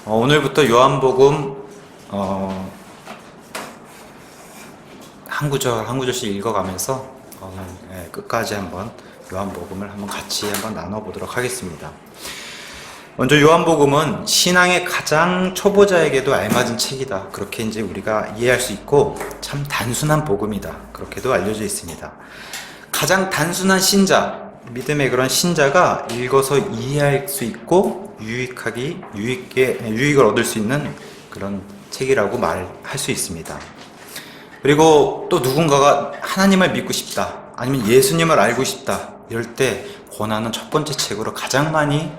오늘부터 요한복음 한 구절 한 구절씩 읽어가면서 끝까지 한번 요한복음을 한번 같이 한번 나눠보도록 하겠습니다. 먼저 요한복음은 신앙의 가장 초보자에게도 알맞은 책이다. 그렇게 이제 우리가 이해할 수 있고 참 단순한 복음이다. 그렇게도 알려져 있습니다. 가장 단순한 신자, 믿음의 그런 신자가 읽어서 이해할 수 있고 유익을 얻을 수 있는 그런 책이라고 말할 수 있습니다. 그리고 또 누군가가 하나님을 믿고 싶다, 아니면 예수님을 알고 싶다, 이럴 때 권하는 첫 번째 책으로 가장 많이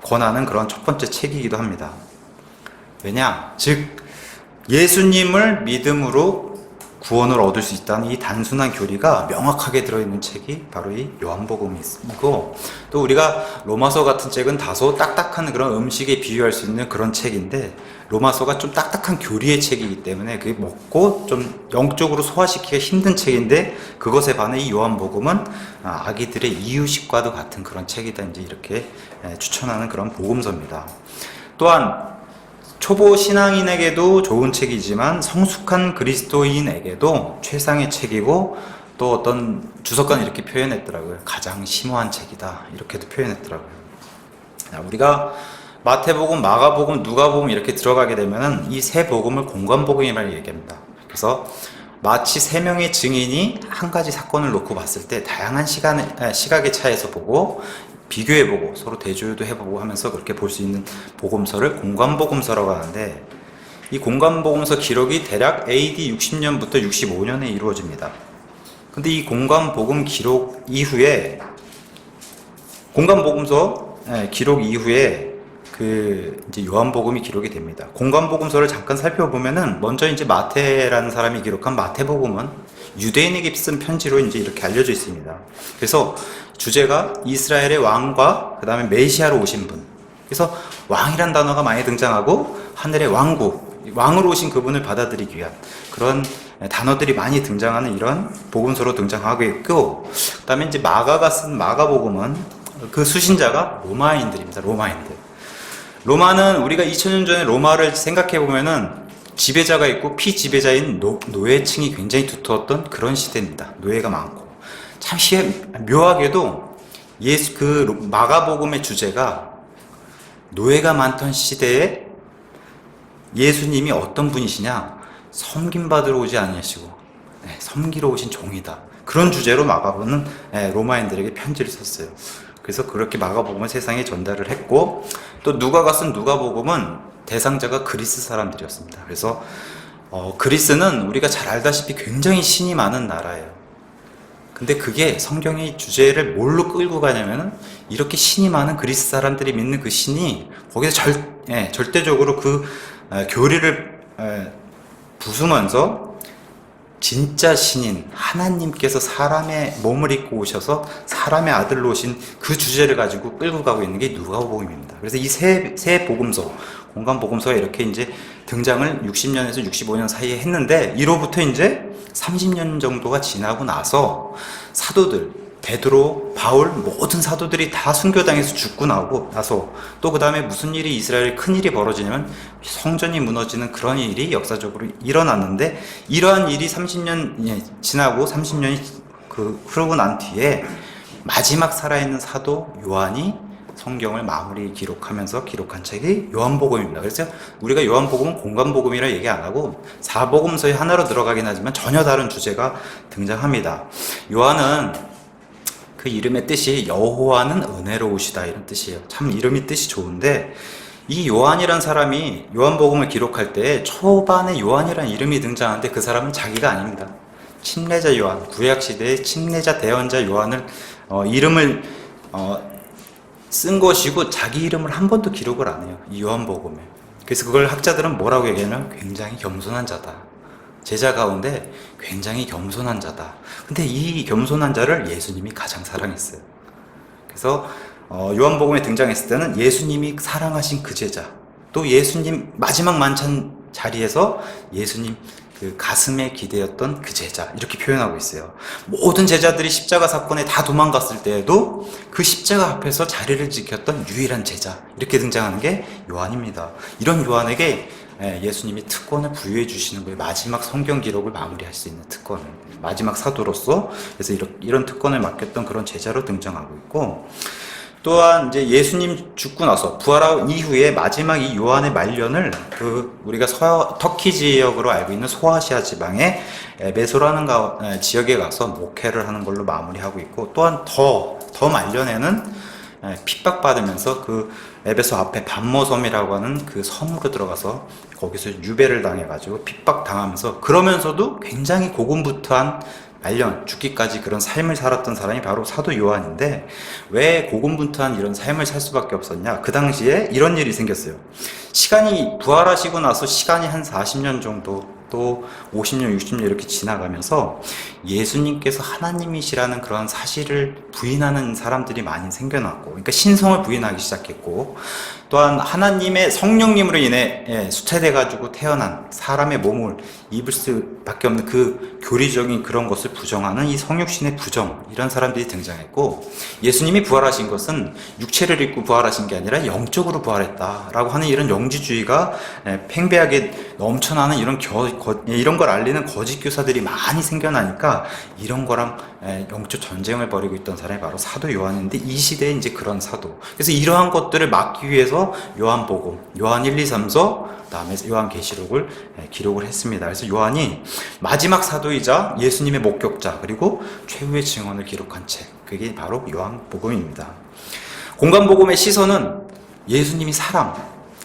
권하는 그런 첫 번째 책이기도 합니다. 왜냐? 즉 예수님을 믿음으로 구원을 얻을 수 있다는 이 단순한 교리가 명확하게 들어있는 책이 바로 이 요한복음이고, 또 우리가 로마서 같은 책은 다소 딱딱한 그런 음식에 비유할 수 있는 그런 책인데, 로마서가 좀 딱딱한 교리의 책이기 때문에 그게 먹고 좀 영적으로 소화시키기가 힘든 책인데, 그것에 반해 이 요한복음은 아기들의 이유식과도 같은 그런 책이다, 이제 이렇게 추천하는 그런 복음서입니다. 또한 초보 신앙인에게도 좋은 책이지만 성숙한 그리스도인에게도 최상의 책이고, 또 어떤 주석가는 이렇게 표현했더라고요. 가장 심오한 책이다, 이렇게도 표현했더라고요. 우리가 마태복음, 마가복음, 누가복음 이렇게 들어가게 되면 이 세 복음을 공관복음이라고 얘기합니다. 그래서 마치 세 명의 증인이 한 가지 사건을 놓고 봤을 때 다양한 시각의 차이에서 보고 비교해보고 서로 대조도 해보고 하면서 그렇게 볼 수 있는 복음서를 공관복음서라고 하는데, 이 공관복음서 기록이 대략 AD 60년부터 65년에 이루어집니다. 근데 이 공관복음 기록 이후에, 공관복음서 기록 이후에 이제 요한복음이 기록이 됩니다. 공관복음서를 잠깐 살펴보면은, 먼저 이제 마태라는 사람이 기록한 마태복음은 유대인에게 쓴 편지로 이제 이렇게 알려져 있습니다. 그래서 주제가 이스라엘의 왕과 그 다음에 메시아로 오신 분. 그래서 왕이란 단어가 많이 등장하고, 하늘의 왕국, 왕으로 오신 그분을 받아들이기 위한 그런 단어들이 많이 등장하는 이런 복음서로 등장하고 있고, 그 다음에 이제 마가가 쓴 마가복음은 그 수신자가 로마인들입니다. 로마는 우리가 2000년 전에 로마를 생각해 보면은 지배자가 있고 피지배자인 노예층이 굉장히 두터웠던 그런 시대입니다. 노예가 많고. 참 묘하게도 마가복음의 주제가 노예가 많던 시대에 예수님이 어떤 분이시냐, 섬김받으러 오지 아니하시고 섬기러 오신 종이다, 그런 주제로 마가복음은 로마인들에게 편지를 썼어요. 그래서 그렇게 마가복음을 세상에 전달을 했고, 또 누가가 쓴 누가복음은 대상자가 그리스 사람들이었습니다. 그래서 그리스는 우리가 잘 알다시피 굉장히 신이 많은 나라예요. 근데 그게 성경의 주제를 뭘로 끌고 가냐면은, 이렇게 신이 많은 그리스 사람들이 믿는 그 신이 거기서 절대적으로 그 교리를 부수면서 진짜 신인 하나님께서 사람의 몸을 입고 오셔서 사람의 아들로 오신 그 주제를 가지고 끌고 가고 있는 게 누가복음입니다. 그래서 이 세 복음서, 공관복음서가 이렇게 이제 등장을 60년에서 65년 사이에 했는데, 이로부터 이제 30년 정도가 지나고 나서 사도들, 베드로, 바울, 모든 사도들이 다 순교당해서 죽고 나서, 또 그 다음에 무슨 일이 이스라엘에 큰 일이 벌어지냐면 성전이 무너지는 그런 일이 역사적으로 일어났는데, 이러한 일이 30년 지나고 30년이 흐르고 난 뒤에 마지막 살아있는 사도 요한이 성경을 마무리 기록하면서 기록한 책이 요한복음입니다. 그래서 우리가 요한복음은 공관복음이라 얘기 안 하고 사복음서의 하나로 들어가긴 하지만 전혀 다른 주제가 등장합니다. 요한은 그 이름의 뜻이 여호와는 은혜로우시다, 이런 뜻이에요. 참 이름이 뜻이 좋은데, 이 요한이란 사람이 요한복음을 기록할 때 초반에 요한이란 이름이 등장하는데, 그 사람은 자기가 아닙니다. 침례자 요한, 구약시대의 침례자 대언자 요한을 이름을 쓴 것이고, 자기 이름을 한 번도 기록을 안 해요, 이 요한복음에. 그래서 그걸 학자들은 뭐라고 얘기하냐면 굉장히 겸손한 자다, 제자 가운데 굉장히 겸손한 자다. 근데 이 겸손한 자를 예수님이 가장 사랑했어요. 그래서 요한복음에 등장했을 때는 예수님이 사랑하신 그 제자, 또 예수님 마지막 만찬 자리에서 예수님 그 가슴에 기대었던 그 제자, 이렇게 표현하고 있어요. 모든 제자들이 십자가 사건에 다 도망갔을 때에도 그 십자가 앞에서 자리를 지켰던 유일한 제자, 이렇게 등장하는 게 요한입니다. 이런 요한에게 예수님이 특권을 부여해 주시는 거예요. 마지막 성경 기록을 마무리할 수 있는 특권을, 마지막 사도로서. 그래서 이런 특권을 맡겼던 그런 제자로 등장하고 있고, 또한 이제 예수님 죽고 나서 부활한 이후에 마지막 이 요한의 말년을 우리가 터키 지역으로 알고 있는 소아시아 지방의 에베소라는 지역에 가서 목회를 하는 걸로 마무리하고 있고, 또한 더 말년에는 핍박받으면서 그 에베소 앞에 반모섬이라고 하는 그 섬으로 들어가서 거기서 유배를 당해가지고 핍박당하면서, 그러면서도 굉장히 고군분투한 말년, 죽기까지 그런 삶을 살았던 사람이 바로 사도 요한인데, 왜 고군분투한 이런 삶을 살 수밖에 없었냐? 그 당시에 이런 일이 생겼어요. 시간이, 부활하시고 나서 시간이 한 40년 정도, 또 50년, 60년 이렇게 지나가면서 예수님께서 하나님이시라는 그런 사실을 부인하는 사람들이 많이 생겨났고, 그러니까 신성을 부인하기 시작했고, 또한 하나님의 성령님으로 인해 수태돼가지고 태어난 사람의 몸을 입을 수밖에 없는 그 교리적인 그런 것을 부정하는 이 성육신의 부정, 이런 사람들이 등장했고, 예수님이 부활하신 것은 육체를 입고 부활하신 게 아니라 영적으로 부활했다라고 하는 이런 영지주의가 팽배하게 넘쳐나는 이런 걸 알리는 거짓 교사들이 많이 생겨나니까, 이런 거랑 영적 전쟁을 벌이고 있던 사람이 바로 사도 요한인데, 이 시대에 이제 그런 사도, 그래서 이러한 것들을 막기 위해서 요한복음, 요한 1, 2, 3서, 그다음에 요한계시록을 기록을 했습니다. 그래서 요한이 마지막 사도이자 예수님의 목격자, 그리고 최후의 증언을 기록한 책, 그게 바로 요한복음입니다. 공간복음의 시선은 예수님이 사람,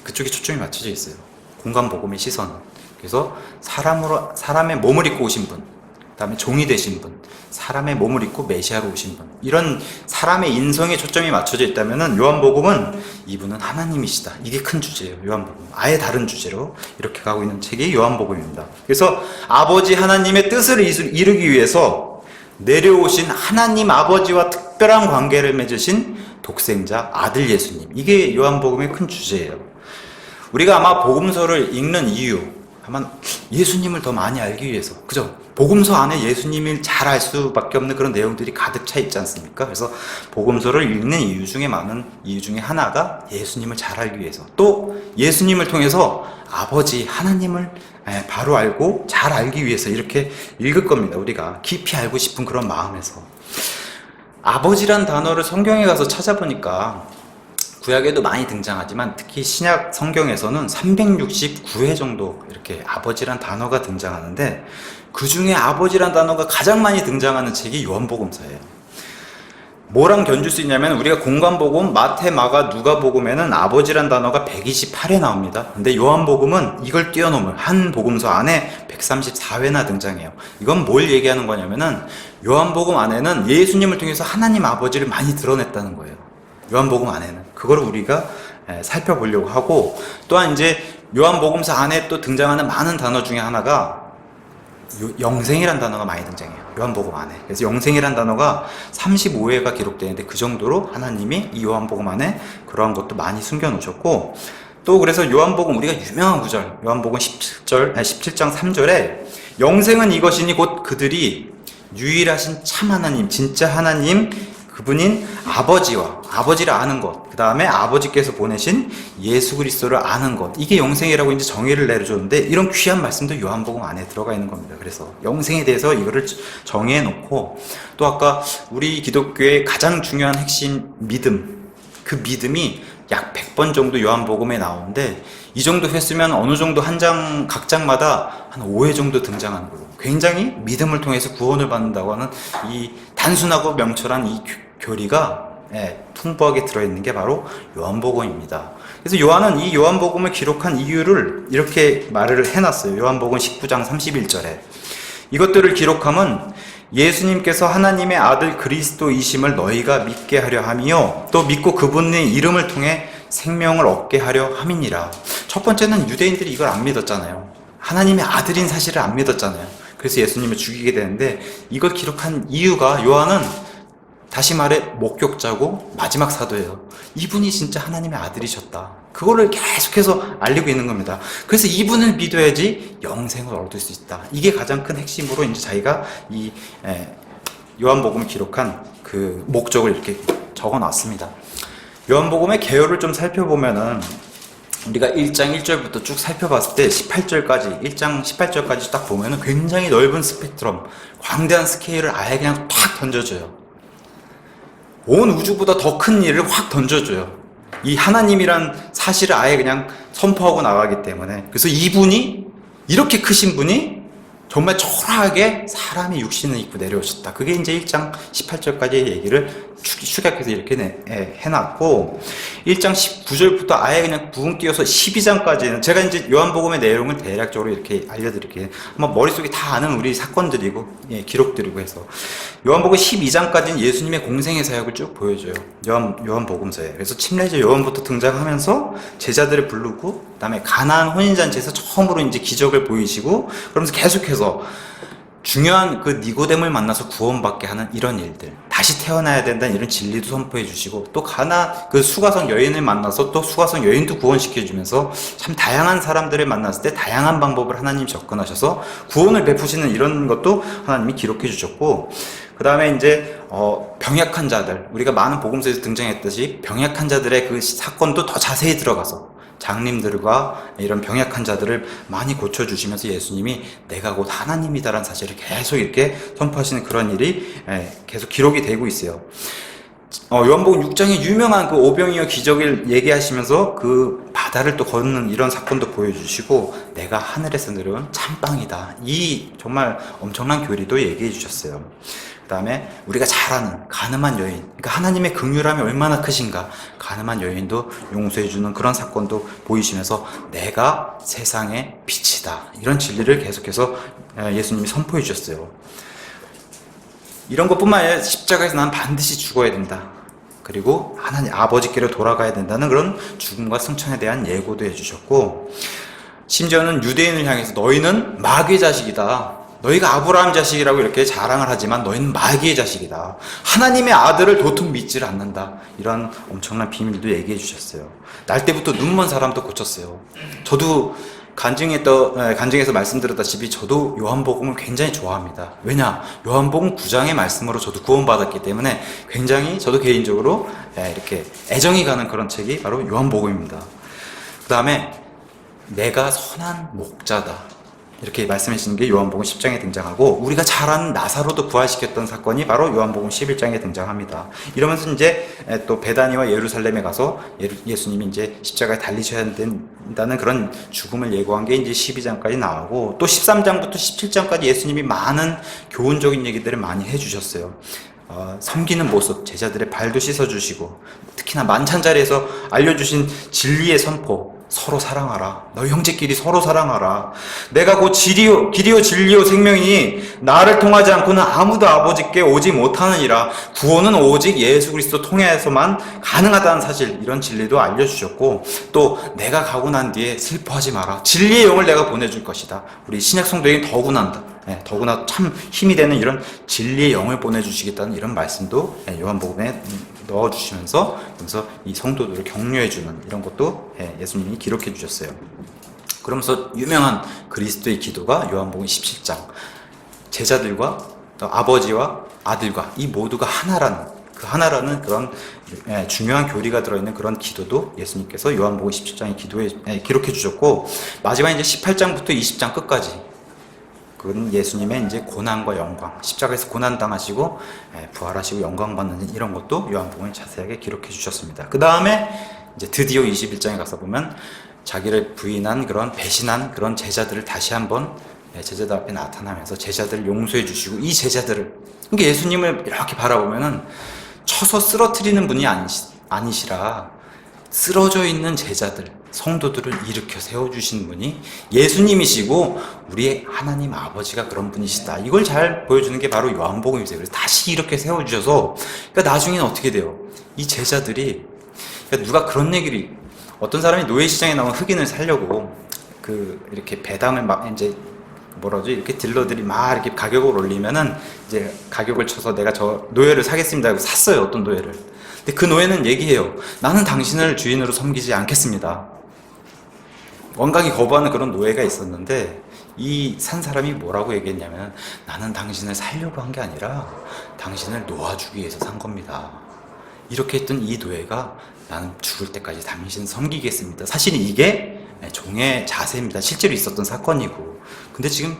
그쪽에 초점이 맞춰져 있어요. 공간복음의 시선은. 그래서 사람의 몸을 입고 오신 분, 그 다음에 종이 되신 분, 사람의 몸을 입고 메시아로 오신 분, 이런 사람의 인성에 초점이 맞춰져 있다면은 요한복음은 이분은 하나님이시다, 이게 큰 주제예요. 요한복음 아예 다른 주제로 이렇게 가고 있는 책이 요한복음입니다. 그래서 아버지 하나님의 뜻을 이루기 위해서 내려오신 하나님 아버지와 특별한 관계를 맺으신 독생자 아들 예수님, 이게 요한복음의 큰 주제예요. 우리가 아마 복음서를 읽는 이유, 아마 예수님을 더 많이 알기 위해서, 그죠? 복음서 안에 예수님을 잘 알 수밖에 없는 그런 내용들이 가득 차 있지 않습니까? 그래서 복음서를 읽는 이유 중에 하나가 예수님을 잘 알기 위해서, 또 예수님을 통해서 아버지 하나님을 바로 알고 잘 알기 위해서 이렇게 읽을 겁니다. 우리가 깊이 알고 싶은 그런 마음에서. 아버지란 단어를 성경에 가서 찾아보니까 구약에도 많이 등장하지만 특히 신약 성경에서는 369회 정도 이렇게 아버지란 단어가 등장하는데, 그 중에 아버지란 단어가 가장 많이 등장하는 책이 요한복음서예요. 뭐랑 견줄 수 있냐면, 우리가 공간복음, 마태, 마가, 누가복음에는 아버지란 단어가 128회 나옵니다. 근데 요한복음은 이걸 뛰어넘을 한 복음서 안에 134회나 등장해요. 이건 뭘 얘기하는 거냐면은, 요한복음 안에는 예수님을 통해서 하나님 아버지를 많이 드러냈다는 거예요. 요한복음 안에는. 그걸 우리가 살펴보려고 하고, 또한 이제 요한복음서 안에 또 등장하는 많은 단어 중에 하나가 영생이란 단어가 많이 등장해요. 요한복음 안에. 그래서 영생이란 단어가 35회가 기록되는데, 그 정도로 하나님이 이 요한복음 안에 그러한 것도 많이 숨겨놓으셨고, 또 그래서 요한복음, 우리가 유명한 구절, 요한복음 17장 3절에 영생은 이것이니 곧 그들이 유일하신 참 하나님, 진짜 하나님, 그분인 아버지를 아는 것, 그 다음에 아버지께서 보내신 예수 그리스도를 아는 것, 이게 영생이라고 이제 정의를 내려줬는데, 이런 귀한 말씀도 요한복음 안에 들어가 있는 겁니다. 그래서 영생에 대해서 이거를 정의해 놓고, 또 아까 우리 기독교의 가장 중요한 핵심 믿음, 그 믿음이 약 100번 정도 요한복음에 나오는데, 이 정도 했으면 어느 정도 각 장마다 한 5회 정도 등장하는 거예요. 굉장히 믿음을 통해서 구원을 받는다고 하는 이 단순하고 명철한 이 교리가 풍부하게 들어있는 게 바로 요한복음입니다. 그래서 요한은 이 요한복음을 기록한 이유를 이렇게 말을 해놨어요. 요한복음 19장 31절에 이것들을 기록함은 예수님께서 하나님의 아들 그리스도이심을 너희가 믿게 하려 함이요, 또 믿고 그분의 이름을 통해 생명을 얻게 하려 함이니라. 첫 번째는 유대인들이 이걸 안 믿었잖아요. 하나님의 아들인 사실을 안 믿었잖아요. 그래서 예수님을 죽이게 되는데, 이걸 기록한 이유가, 요한은 다시 말해 목격자고 마지막 사도예요. 이분이 진짜 하나님의 아들이셨다. 그거를 계속해서 알리고 있는 겁니다. 그래서 이분을 믿어야지 영생을 얻을 수 있다. 이게 가장 큰 핵심으로 이제 자기가 이 요한복음을 기록한 그 목적을 이렇게 적어놨습니다. 요한복음의 개요를 좀 살펴보면은 우리가 1장 1절부터 쭉 살펴봤을 때 18절까지 1장 18절까지 딱 보면은 굉장히 넓은 스펙트럼, 광대한 스케일을 아예 그냥 팍 던져줘요. 온 우주보다 더 큰 일을 확 던져줘요. 이 하나님이란 사실을 아예 그냥 선포하고 나가기 때문에. 그래서 이분이, 이렇게 크신 분이 정말 초라하게 사람이 육신을 입고 내려오셨다. 그게 이제 1장 18절까지의 얘기를 축약해서 이렇게 해놨고, 1장 19절부터 아예 그냥 부분 띄워서 12장까지는 제가 이제 요한복음의 내용을 대략적으로 이렇게 알려드릴게요. 한번 머릿속에 다 아는 우리 사건들이고, 기록들이고 해서. 요한복음 12장까지는 예수님의 공생의 사역을 쭉 보여줘요. 요한복음서에. 그래서 침례자 요한부터 등장하면서 제자들을 부르고, 그 다음에 가나안 혼인잔치에서 처음으로 이제 기적을 보이시고, 그러면서 계속해서 중요한 그 니고데모를 만나서 구원받게 하는 이런 일들, 다시 태어나야 된다는 이런 진리도 선포해 주시고, 또 그 수가성 여인을 만나서 또 수가성 여인도 구원시켜 주면서 참 다양한 사람들을 만났을 때 다양한 방법을 하나님 접근하셔서 구원을 베푸시는 이런 것도 하나님이 기록해 주셨고, 그 다음에 이제 병약한 자들, 우리가 많은 복음서에서 등장했듯이 병약한 자들의 그 사건도 더 자세히 들어가서 장님들과 이런 병약한 자들을 많이 고쳐주시면서 예수님이 내가 곧 하나님이다라는 사실을 계속 이렇게 선포하시는 그런 일이 계속 기록이 되고 있어요. 요한복음 6장에 유명한 그 오병이어 기적을 얘기하시면서 그 바다를 또 걷는 이런 사건도 보여주시고, 내가 하늘에서 내려온 참빵이다, 이 정말 엄청난 교리도 얘기해 주셨어요. 그 다음에 우리가 잘 아는 가늠한 여인, 그러니까 하나님의 긍휼함이 얼마나 크신가, 가늠한 여인도 용서해주는 그런 사건도 보이시면서 내가 세상의 빛이다, 이런 진리를 계속해서 예수님이 선포해 주셨어요. 이런 것뿐만 아니라 십자가에서 난 반드시 죽어야 된다, 그리고 하나님 아버지께로 돌아가야 된다는 그런 죽음과 승천에 대한 예고도 해주셨고, 심지어는 유대인을 향해서 너희는 마귀의 자식이다, 너희가 아브라함 자식이라고 이렇게 자랑을 하지만 너희는 마귀의 자식이다, 하나님의 아들을 도통 믿지를 않는다, 이런 엄청난 비밀도 얘기해 주셨어요. 날 때부터 눈먼 사람도 고쳤어요. 저도 간증에서 말씀드렸다시피 저도 요한복음을 굉장히 좋아합니다. 왜냐? 요한복음 9장의 말씀으로 저도 구원받았기 때문에 굉장히 저도 개인적으로 이렇게 애정이 가는 그런 책이 바로 요한복음입니다. 그 다음에 내가 선한 목자다, 이렇게 말씀해 주신 게 요한복음 10장에 등장하고, 우리가 잘 아는 나사로도 부활시켰던 사건이 바로 요한복음 11장에 등장합니다. 이러면서 이제 또 베다니와 예루살렘에 가서 예수님이 이제 십자가에 달리셔야 된다는 그런 죽음을 예고한 게 이제 12장까지 나오고, 또 13장부터 17장까지 예수님이 많은 교훈적인 얘기들을 많이 해주셨어요. 섬기는 모습, 제자들의 발도 씻어주시고, 특히나 만찬자리에서 알려주신 진리의 선포, 서로 사랑하라, 너희 형제끼리 서로 사랑하라, 내가 곧 길이요 진리요 생명이니 나를 통하지 않고는 아무도 아버지께 오지 못하느니라, 구원은 오직 예수 그리스도 통해서만 가능하다는 사실, 이런 진리도 알려주셨고, 또 내가 가고 난 뒤에 슬퍼하지 마라, 진리의 영을 내가 보내줄 것이다, 우리 신약 성도에게 더구나 참 힘이 되는 이런 진리의 영을 보내주시겠다는 이런 말씀도 요한복음에 넣어주시면서, 그래서 이 성도들을 격려해주는 이런 것도 예수님이 기록해 주셨어요. 그러면서 유명한 그리스도의 기도가 요한복음 17장, 제자들과 또 아버지와 아들과 이 모두가 하나라는 그런 중요한 교리가 들어있는 그런 기도도 예수님께서 요한복음 17장의 기도에 기록해 주셨고, 마지막 이제 18장부터 20장 끝까지 그건 예수님의 이제 고난과 영광, 십자가에서 고난 당하시고 부활하시고 영광 받는 이런 것도 요한복음에 자세하게 기록해 주셨습니다. 그 다음에 이제 드디어 21장에 가서 보면 자기를 부인한 그런 배신한 그런 제자들을 다시 한번 제자들 앞에 나타나면서 제자들을 용서해 주시고, 이 제자들을, 그러니까 예수님을 이렇게 바라보면은 쳐서 쓰러뜨리는 분이 아니시라 쓰러져 있는 제자들, 성도들을 일으켜 세워주신 분이 예수님이시고 우리의 하나님 아버지가 그런 분이시다, 이걸 잘 보여주는 게 바로 요한복음이세요. 그래서 다시 이렇게 세워주셔서, 그러니까 나중에는 어떻게 돼요? 이 제자들이, 그러니까 누가 그런 얘기를, 어떤 사람이 노예시장에 나온 흑인을 살려고 이렇게 배당을 막 이제 뭐라죠? 이렇게 딜러들이 막 이렇게 가격을 올리면은 이제 가격을 쳐서 내가 저 노예를 사겠습니다 하고 샀어요, 어떤 노예를. 근데 그 노예는 얘기해요. 나는 당신을 주인으로 섬기지 않겠습니다. 완강히 거부하는 그런 노예가 있었는데 이 산 사람이 뭐라고 얘기했냐면, 나는 당신을 살려고 한 게 아니라 당신을 놓아주기 위해서 산 겁니다. 이렇게 했던 이 노예가 나는 죽을 때까지 당신 섬기겠습니다. 사실 이게 종의 자세입니다. 실제로 있었던 사건이고. 근데 지금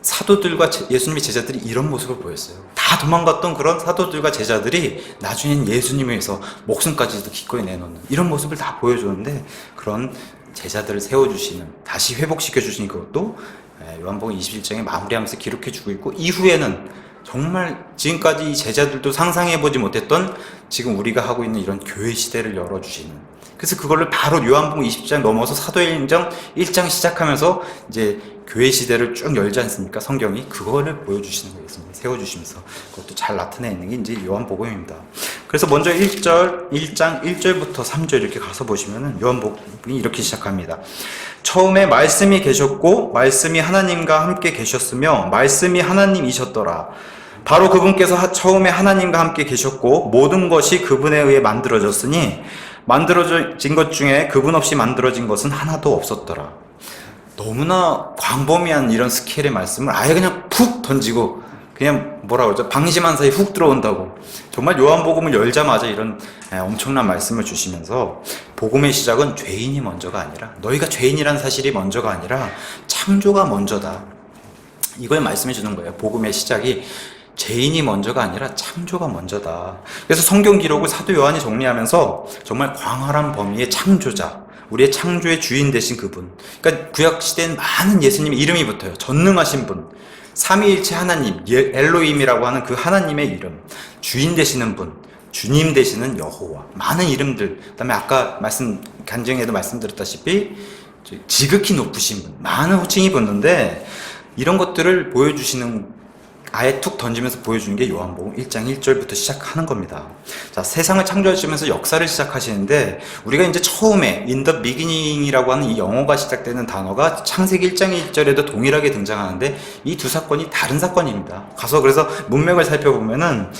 사도들과 예수님의 제자들이 이런 모습을 보였어요. 다 도망갔던 그런 사도들과 제자들이 나중엔 예수님을 위해서 목숨까지도 기꺼이 내놓는 이런 모습을 다 보여주는데, 그런 제자들을 세워주시는, 다시 회복시켜주시는 것도 요한복음 21장에 마무리하면서 기록해주고 있고, 이후에는 정말 지금까지 이 제자들도 상상해보지 못했던 지금 우리가 하고 있는 이런 교회 시대를 열어주시는, 그래서 그걸로 바로 요한복음 20장 넘어서 사도행전 1장 시작하면서 이제 교회 시대를 쭉 열지 않습니까? 성경이 그거를 보여주시는 거겠습니다. 세워주시면서 그것도 잘 나타내 있는 게 이제 요한복음입니다. 그래서 먼저 1장 1절부터 3절 이렇게 가서 보시면은 요한복음이 이렇게 시작합니다. 처음에 말씀이 계셨고 말씀이 하나님과 함께 계셨으며 말씀이 하나님이셨더라. 바로 그분께서 처음에 하나님과 함께 계셨고 모든 것이 그분에 의해 만들어졌으니 만들어진 것 중에 그분 없이 만들어진 것은 하나도 없었더라. 너무나 광범위한 이런 스케일의 말씀을 아예 그냥 푹 던지고 그냥 뭐라 그러죠? 방심한 사이 훅 들어온다고. 정말 요한복음을 열자마자 이런 엄청난 말씀을 주시면서 복음의 시작은 죄인이 먼저가 아니라, 너희가 죄인이라는 사실이 먼저가 아니라 창조가 먼저다. 이걸 말씀해 주는 거예요. 복음의 시작이 죄인이 먼저가 아니라 창조가 먼저다. 그래서 성경 기록을 사도 요한이 정리하면서 정말 광활한 범위의 창조자, 우리의 창조의 주인 되신 그분, 그러니까 구약 시대엔 많은 예수님의 이름이 붙어요. 전능하신 분, 삼위일체 하나님, 엘로힘이라고 하는 그 하나님의 이름, 주인 되시는 분, 주님 되시는 여호와, 많은 이름들, 그다음에 아까 간증에도 말씀드렸다시피 지극히 높으신 분, 많은 호칭이 붙는데 이런 것들을 보여주시는, 아예 툭 던지면서 보여주는 게 요한복음 1장 1절부터 시작하는 겁니다. 자, 세상을 창조하시면서 역사를 시작하시는데, 우리가 이제 처음에 in the beginning이라고 하는 이 영어가 시작되는 단어가 창세기 1장 1절에도 동일하게 등장하는데 이 두 사건이 다른 사건입니다. 가서 그래서 문맥을 살펴보면은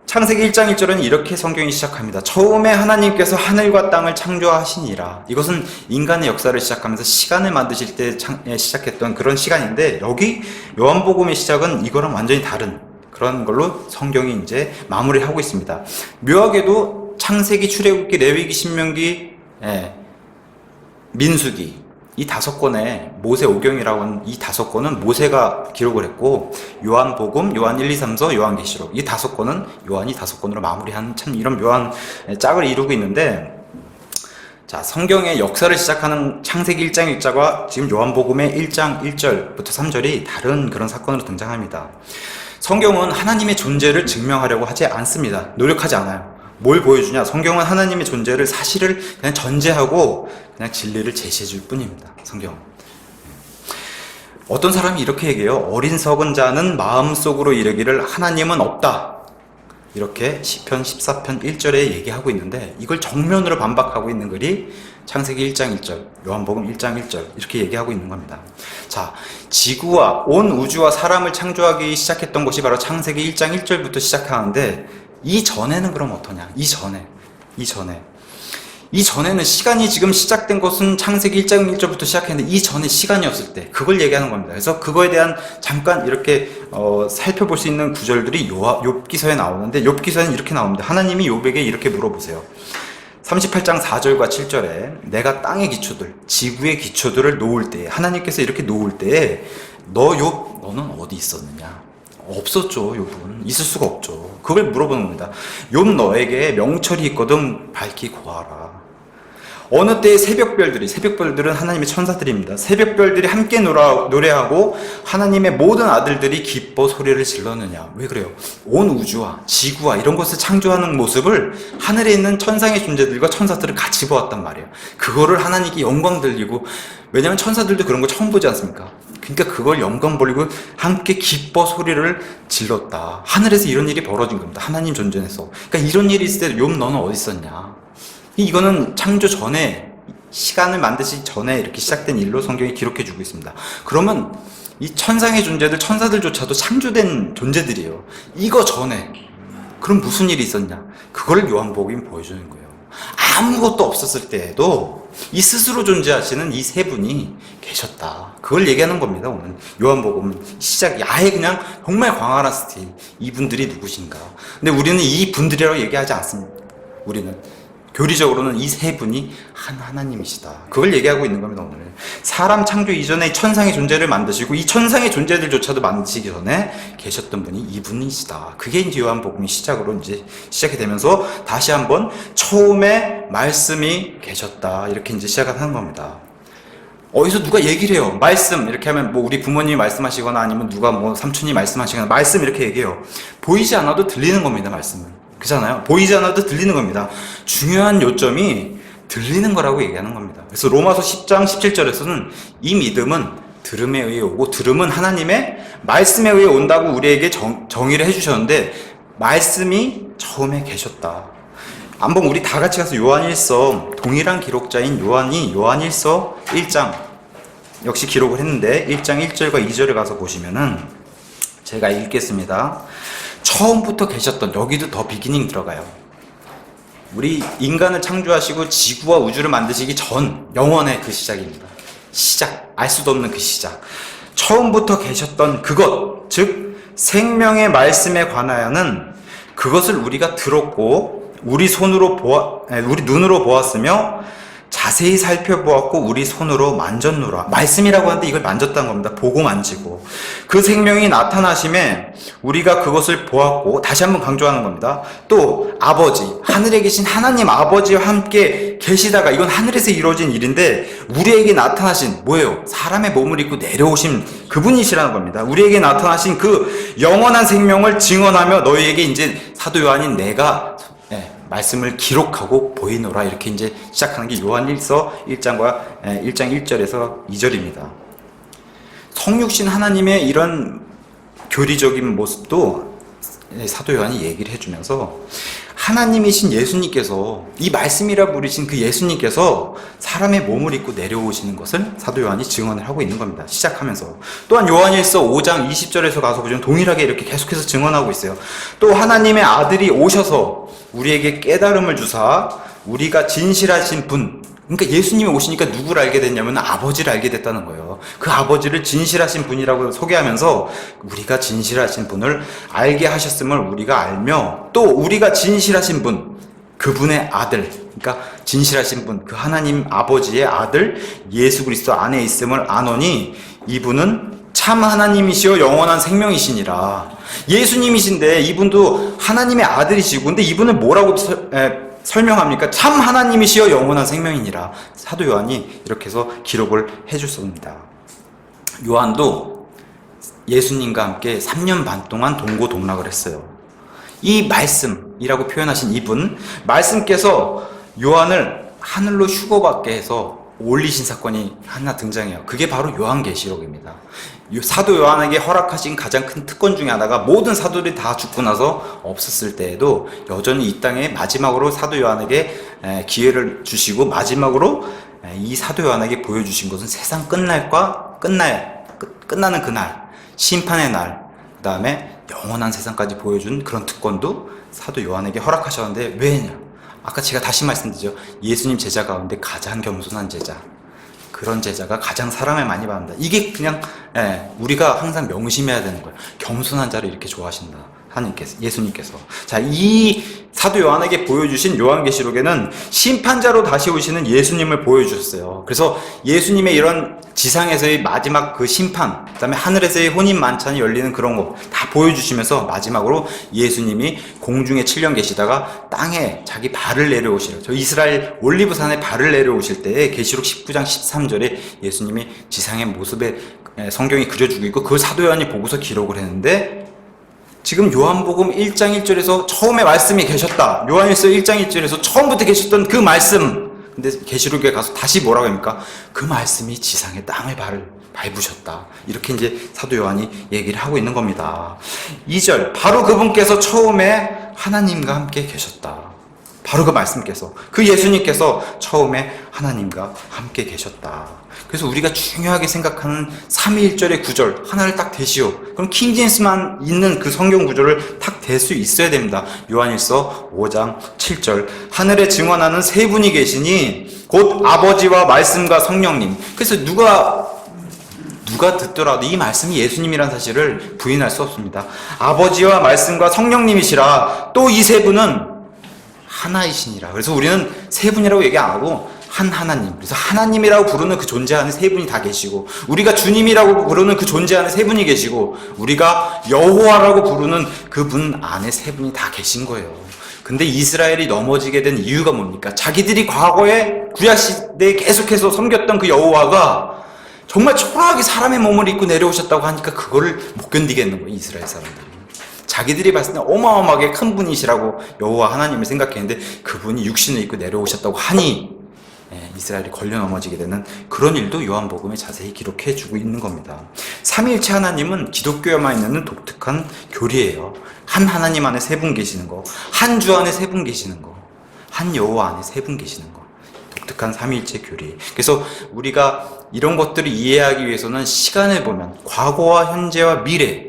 창세기 1장 1절은 이렇게 성경이 시작합니다. 처음에 하나님께서 하늘과 땅을 창조하시니라. 이것은 인간의 역사를 시작하면서 시간을 만드실 때 시작했던 그런 시간인데, 여기 요한복음의 시작은 이거랑 완전히 다른 그런 걸로 성경이 이제 마무리를 하고 있습니다. 묘하게도 창세기, 출애굽기, 레위기, 신명기, 민수기, 이 5권의 모세 오경이라고 하는 이 5권은 모세가 기록을 했고, 요한복음, 요한 1, 2, 3서, 요한계시록, 이 5권은 요한이 5권으로 마무리한 참 이런 묘한 짝을 이루고 있는데, 자, 성경의 역사를 시작하는 창세기 1장 1절과 지금 요한복음의 1장 1절부터 3절이 다른 그런 사건으로 등장합니다. 성경은 하나님의 존재를 증명하려고 하지 않습니다. 노력하지 않아요. 뭘 보여주냐? 성경은 하나님의 존재를, 사실을 그냥 전제하고 그냥 진리를 제시해 줄 뿐입니다. 성경은. 어떤 사람이 이렇게 얘기해요. 어린석은 자는 마음속으로 이르기를 하나님은 없다. 이렇게 시편 14편 1절에 얘기하고 있는데, 이걸 정면으로 반박하고 있는 글이 창세기 1장 1절, 요한복음 1장 1절 이렇게 얘기하고 있는 겁니다. 자, 지구와 온 우주와 사람을 창조하기 시작했던 것이 바로 창세기 1장 1절부터 시작하는데, 이전에는 그럼 어떠냐? 이전에는 시간이 지금 시작된 것은 창세기 1장 1절부터 시작했는데, 이전에 시간이 없을 때 그걸 얘기하는 겁니다. 그래서 그거에 대한 잠깐 이렇게 살펴볼 수 있는 구절들이 욥기서에 나오는데, 욥기서에는 이렇게 나옵니다. 하나님이 욥에게 이렇게 물어보세요. 38장 4절과 7절에 내가 땅의 기초들, 지구의 기초들을 놓을 때에, 하나님께서 이렇게 놓을 때에 너는 어디 있었느냐? 없었죠. 욥은 있을 수가 없죠. 그걸 물어보는 겁니다. 욥, 너에게 명철이 있거든 밝히 고하라. 어느 때에 새벽별들은 하나님의 천사들입니다. 새벽별들이 함께 노래하고 하나님의 모든 아들들이 기뻐 소리를 질렀느냐? 왜 그래요? 온 우주와 지구와 이런 것을 창조하는 모습을 하늘에 있는 천상의 존재들과 천사들을 같이 보았단 말이에요. 그거를 하나님께 영광 돌리고, 왜냐하면 천사들도 그런 거 처음 보지 않습니까? 그러니까 그걸 영광 돌리고 함께 기뻐 소리를 질렀다. 하늘에서 이런 일이 벌어진 겁니다. 하나님 존재에서. 그러니까 이런 일이 있을 때 욥, 너는 어디 있었냐? 이거는 창조 전에, 시간을 만드시기 전에 이렇게 시작된 일로 성경이 기록해 주고 있습니다. 그러면 이 천상의 존재들, 천사들조차도 창조된 존재들이에요. 이거 전에 그럼 무슨 일이 있었냐? 그걸 요한복음이 보여주는 거예요. 아무것도 없었을 때에도 이 스스로 존재하시는 이 세 분이 계셨다. 그걸 얘기하는 겁니다. 오늘 요한복음 시작이 아예 그냥 정말 광활한 스틸. 이분들이 누구신가? 근데 우리는 이 분들이라고 얘기하지 않습니다. 우리는 교리적으로는 이 세 분이 한 하나님이시다. 그걸 얘기하고 있는 겁니다. 오늘 사람 창조 이전에 천상의 존재를 만드시고 이 천상의 존재들조차도 만드시기 전에 계셨던 분이 이분이시다. 그게 이제 요한복음이 시작으로 이제 시작이 되면서 다시 한번 처음에 말씀이 계셨다. 이렇게 이제 시작을 하는 겁니다. 어디서 누가 얘기를 해요. 말씀 이렇게 하면 뭐 우리 부모님이 말씀하시거나 아니면 누가 뭐 삼촌이 말씀하시거나 말씀 이렇게 얘기해요. 보이지 않아도 들리는 겁니다. 말씀은. 그렇잖아요. 보이지 않아도 들리는 겁니다. 중요한 요점이 들리는 거라고 얘기하는 겁니다. 그래서 로마서 10장 17절에서는 이 믿음은 들음에 의해 오고 들음은 하나님의 말씀에 의해 온다고 우리에게 정의를 해주셨는데 말씀이 처음에 계셨다. 한번 우리 다 같이 가서 요한일서 동일한 기록자인 요한이 요한일서 1장 역시 기록을 했는데 1장 1절과 2절에 가서 보시면은 제가 읽겠습니다. 처음부터 계셨던, 여기도 더 비기닝 들어가요. 우리 인간을 창조하시고 지구와 우주를 만드시기 전 영원의 그 시작입니다. 시작, 알 수도 없는 그 시작. 처음부터 계셨던 그것, 즉 생명의 말씀에 관하여는 그것을 우리가 들었고 우리 눈으로 보았으며 자세히 살펴보았고 우리 손으로 만졌노라. 말씀이라고 하는데 이걸 만졌다는 겁니다. 보고 만지고 그 생명이 나타나심에 우리가 그것을 보았고, 다시 한번 강조하는 겁니다. 또 아버지, 하늘에 계신 하나님 아버지와 함께 계시다가, 이건 하늘에서 이루어진 일인데 우리에게 나타나신 뭐예요? 사람의 몸을 입고 내려오신 그분이시라는 겁니다. 우리에게 나타나신 그 영원한 생명을 증언하며 너희에게 이제 사도 요한인 내가 말씀을 기록하고 보이노라. 이렇게 이제 시작하는 게 요한일서 1장과 1장 1절에서 2절입니다. 성육신 하나님의 이런 교리적인 모습도 사도 요한이 얘기를 해주면서 하나님이신 예수님께서, 이 말씀이라 부르신 그 예수님께서 사람의 몸을 입고 내려오시는 것을 사도 요한이 증언을 하고 있는 겁니다. 시작하면서. 또한 요한일서 5장 20절에서 가서 보시면 동일하게 이렇게 계속해서 증언하고 있어요. 또 하나님의 아들이 오셔서 우리에게 깨달음을 주사 우리가 진실하신 분, 그러니까 예수님이 오시니까 누구를 알게 됐냐면 아버지를 알게 됐다는 거예요. 그 아버지를 진실하신 분이라고 소개하면서 우리가 진실하신 분을 알게 하셨음을 우리가 알며, 또 우리가 진실하신 분, 그분의 아들, 그러니까 진실하신 분, 그 하나님 아버지의 아들 예수 그리스도 안에 있음을 아노니 이분은 참 하나님이시여 영원한 생명이시니라. 예수님이신데 이분도 하나님의 아들이시고, 근데 이분은 뭐라고 설명합니까? 참 하나님이시여 영원한 생명이니라. 사도 요한이 이렇게 해서 기록을 해줬습니다. 요한도 예수님과 함께 3년 반 동안 동고동락을 했어요. 이 말씀이라고 표현하신 이분, 말씀께서 요한을 하늘로 휴거받게 해서 올리신 사건이 하나 등장해요. 그게 바로 요한계시록입니다. 사도 요한에게 허락하신 가장 큰 특권 중에 하나가 모든 사도들이 다 죽고 나서 없었을 때에도 여전히 이 땅에 마지막으로 사도 요한에게 기회를 주시고 마지막으로 이 사도 요한에게 보여주신 것은 세상 끝나는 그날, 심판의 날, 그 다음에 영원한 세상까지 보여준 그런 특권도 사도 요한에게 허락하셨는데 왜냐? 아까 제가 다시 말씀드리죠. 예수님 제자 가운데 가장 겸손한 제자, 그런 제자가 가장 사랑을 많이 받는다. 이게 그냥 우리가 항상 명심해야 되는 거예요. 겸손한 자를 이렇게 좋아하신다. 하나님께서, 예수님께서. 자, 이 사도 요한에게 보여주신 요한계시록에는 심판자로 다시 오시는 예수님을 보여주셨어요. 그래서 예수님의 이런 지상에서의 마지막 그 심판, 그 다음에 하늘에서의 혼인 만찬이 열리는 그런 거 다 보여주시면서 마지막으로 예수님이 공중에 7년 계시다가 땅에 자기 발을 내려오시려, 저 이스라엘 올리브산에 발을 내려오실 때에 계시록 19장 13절에 예수님이 지상의 모습에 성경이 그려주고 있고 그걸 사도 요한이 보고서 기록을 했는데, 지금 요한복음 1장 1절에서 처음에 말씀이 계셨다. 요한일서 1장 1절에서 처음부터 계셨던 그 말씀. 근데 계시록에 가서 다시 뭐라고 합니까? 그 말씀이 지상의 땅을 밟으셨다. 이렇게 이제 사도 요한이 얘기를 하고 있는 겁니다. 2절, 바로 그분께서 처음에 하나님과 함께 계셨다. 바로 그 말씀께서, 그 예수님께서 처음에 하나님과 함께 계셨다. 그래서 우리가 중요하게 생각하는 삼위일절의 구절 하나를 딱 대시오. 그럼 킹제임스만 있는 그 성경 구절을 딱 댈 수 있어야 됩니다. 요한일서 5장 7절, 하늘에 증언하는 세 분이 계시니 곧 아버지와 말씀과 성령님. 그래서 누가 듣더라도 이 말씀이 예수님이라는 사실을 부인할 수 없습니다. 아버지와 말씀과 성령님이시라. 또 이 세 분은 하나이시니라. 그래서 우리는 세 분이라고 얘기 안 하고 한 하나님. 그래서 하나님이라고 부르는 그 존재 안에 세 분이 다 계시고, 우리가 주님이라고 부르는 그 존재 안에 세 분이 계시고, 우리가 여호와라고 부르는 그분 안에 세 분이 다 계신 거예요. 근데 이스라엘이 넘어지게 된 이유가 뭡니까? 자기들이 과거에 구약시대에 계속해서 섬겼던 그 여호와가 정말 초라하게 사람의 몸을 입고 내려오셨다고 하니까 그거를 못 견디겠는 거예요, 이스라엘 사람들이. 자기들이 봤을 때 어마어마하게 큰 분이시라고 여호와 하나님을 생각했는데 그분이 육신을 입고 내려오셨다고 하니 이스라엘이 걸려 넘어지게 되는 그런 일도 요한복음에 자세히 기록해 주고 있는 겁니다. 삼위일체 하나님은 기독교에만 있는 독특한 교리예요. 한 하나님 안에 세 분 계시는 거, 한 주 안에 세 분 계시는 거, 한 여호와 안에 세 분 계시는 거. 독특한 삼위일체 교리. 그래서 우리가 이런 것들을 이해하기 위해서는 시간을 보면 과거와 현재와 미래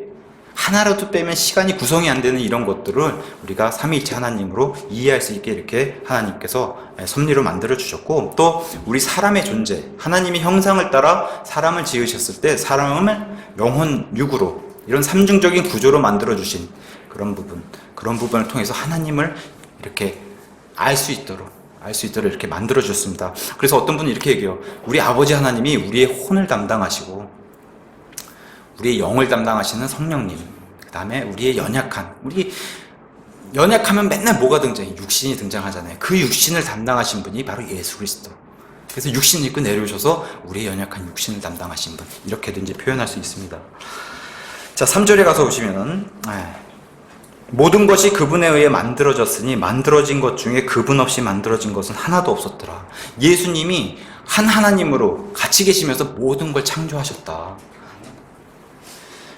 하나라도 빼면 시간이 구성이 안 되는 이런 것들을 우리가 삼위일체 하나님으로 이해할 수 있게 이렇게 하나님께서 섭리로 만들어 주셨고, 또 우리 사람의 존재, 하나님의 형상을 따라 사람을 지으셨을 때 사람을 영혼 육으로 이런 삼중적인 구조로 만들어 주신 그런 부분을 통해서 하나님을 이렇게 알 수 있도록 이렇게 만들어 주셨습니다. 그래서 어떤 분은 이렇게 얘기해요. 우리 아버지 하나님이 우리의 혼을 담당하시고 우리의 영을 담당하시는 성령님, 그 다음에 우리의 연약하면 맨날 뭐가 등장해? 육신이 등장하잖아요. 그 육신을 담당하신 분이 바로 예수 그리스도. 그래서 육신을 입고 내려오셔서 우리의 연약한 육신을 담당하신 분, 이렇게도 이제 표현할 수 있습니다. 자, 3절에 가서 보시면은 모든 것이 그분에 의해 만들어졌으니 만들어진 것 중에 그분 없이 만들어진 것은 하나도 없었더라. 예수님이 한 하나님으로 같이 계시면서 모든 걸 창조하셨다.